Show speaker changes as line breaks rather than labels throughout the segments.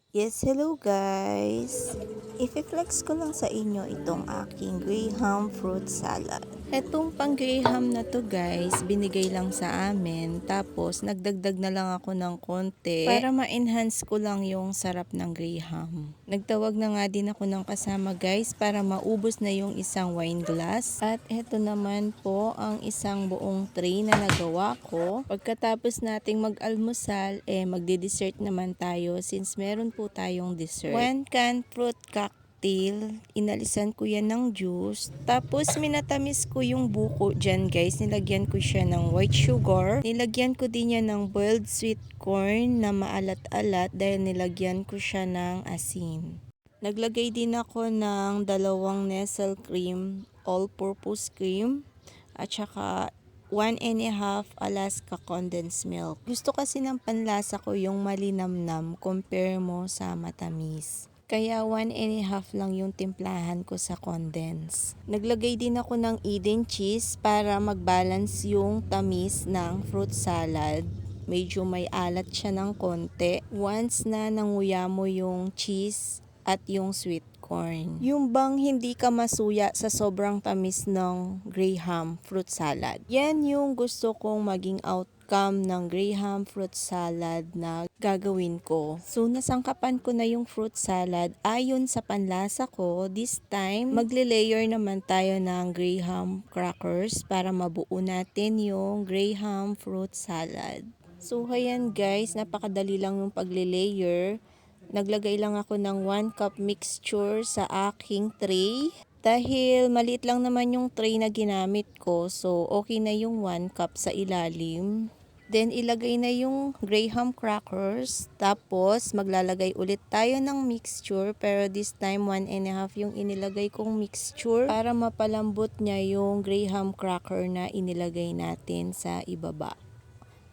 Yes, hello guys! I-flex ko lang sa inyo itong aking Graham fruit salad. Etong pang Graham na to guys, binigay lang sa amin. Tapos nagdagdag na lang ako ng konti para ma-enhance ko lang yung sarap ng Graham. Nagtawag na nga din ako ng kasama guys para maubos na yung isang wine glass. At eto naman po ang isang buong tray na nagawa ko. Pagkatapos nating mag-almusal, magde-dessert naman tayo since meron po tayong dessert. 1 can fruit cocktail. Inalisan ko yan ng juice. Tapos minatamis ko yung buko dyan guys. Nilagyan ko siya ng white sugar. Nilagyan ko din yan ng boiled sweet corn na maalat-alat dahil nilagyan ko siya ng asin. Naglagay din ako ng 2 Nestle cream, all-purpose cream, at saka 1½ Alaska condensed milk. Gusto kasi ng panlasa ko yung malinamnam compare mo sa matamis. Kaya 1½ lang yung timplahan ko sa condense. Naglagay din ako ng Eden cheese para mag-balance yung tamis ng fruit salad. Medyo may alat siya ng konti. Once na nanguya mo yung cheese at yung sweet corn. Yung bang hindi ka masuya sa sobrang tamis ng Graham fruit salad. Yan yung gusto kong maging outcome ng Graham fruit salad na gagawin ko. So nasangkapan ko na yung fruit salad ayon sa panlasa ko. This time, magle-layer naman tayo ng Graham crackers para mabuo natin yung Graham fruit salad. So ayan guys, napakadali lang yung pagle-layer. Naglagay lang ako ng 1 cup mixture sa aking tray. Dahil maliit lang naman yung tray na ginamit ko, so okay na yung 1 cup sa ilalim. Then ilagay na yung Graham crackers. Tapos maglalagay ulit tayo ng mixture, pero this time 1½ yung inilagay kong mixture para mapalambot niya yung Graham cracker na inilagay natin sa ibaba.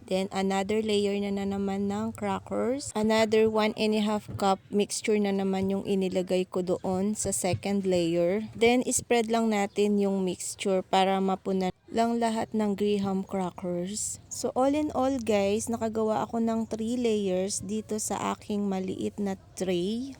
Then, another layer na naman ng crackers. Another 1½ cup mixture na naman yung inilagay ko doon sa second layer. Then, spread lang natin yung mixture para mapunan lang lahat ng Graham crackers. So, all in all guys, nakagawa ako ng 3 layers dito sa aking maliit na tray.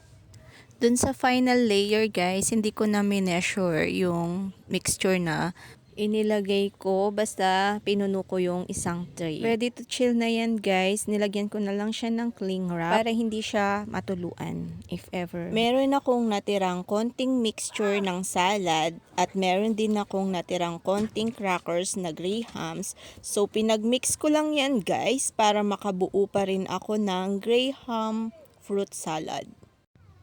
Dun sa final layer guys, hindi ko na measure yung mixture na inilagay ko, basta pinuno ko yung isang tray. Ready to chill na yan guys. Nilagyan ko na lang siya ng cling wrap para hindi siya matuluan if ever. Meron akong natirang konting mixture ng salad at meron din akong natirang konting crackers na Grahams. So pinagmix ko lang yan guys para makabuo pa rin ako ng Graham fruit salad.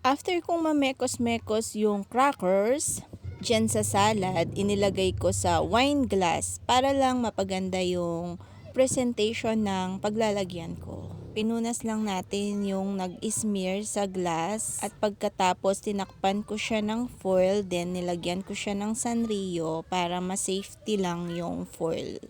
After kong mamekos-mekos yung crackers dyan sa salad, inilagay ko sa wine glass para lang mapaganda yung presentation ng paglalagyan ko. Pinunas lang natin yung nag-smear sa glass at pagkatapos tinakpan ko siya ng foil, then nilagyan ko siya ng Sanrio para ma-safety lang yung foil.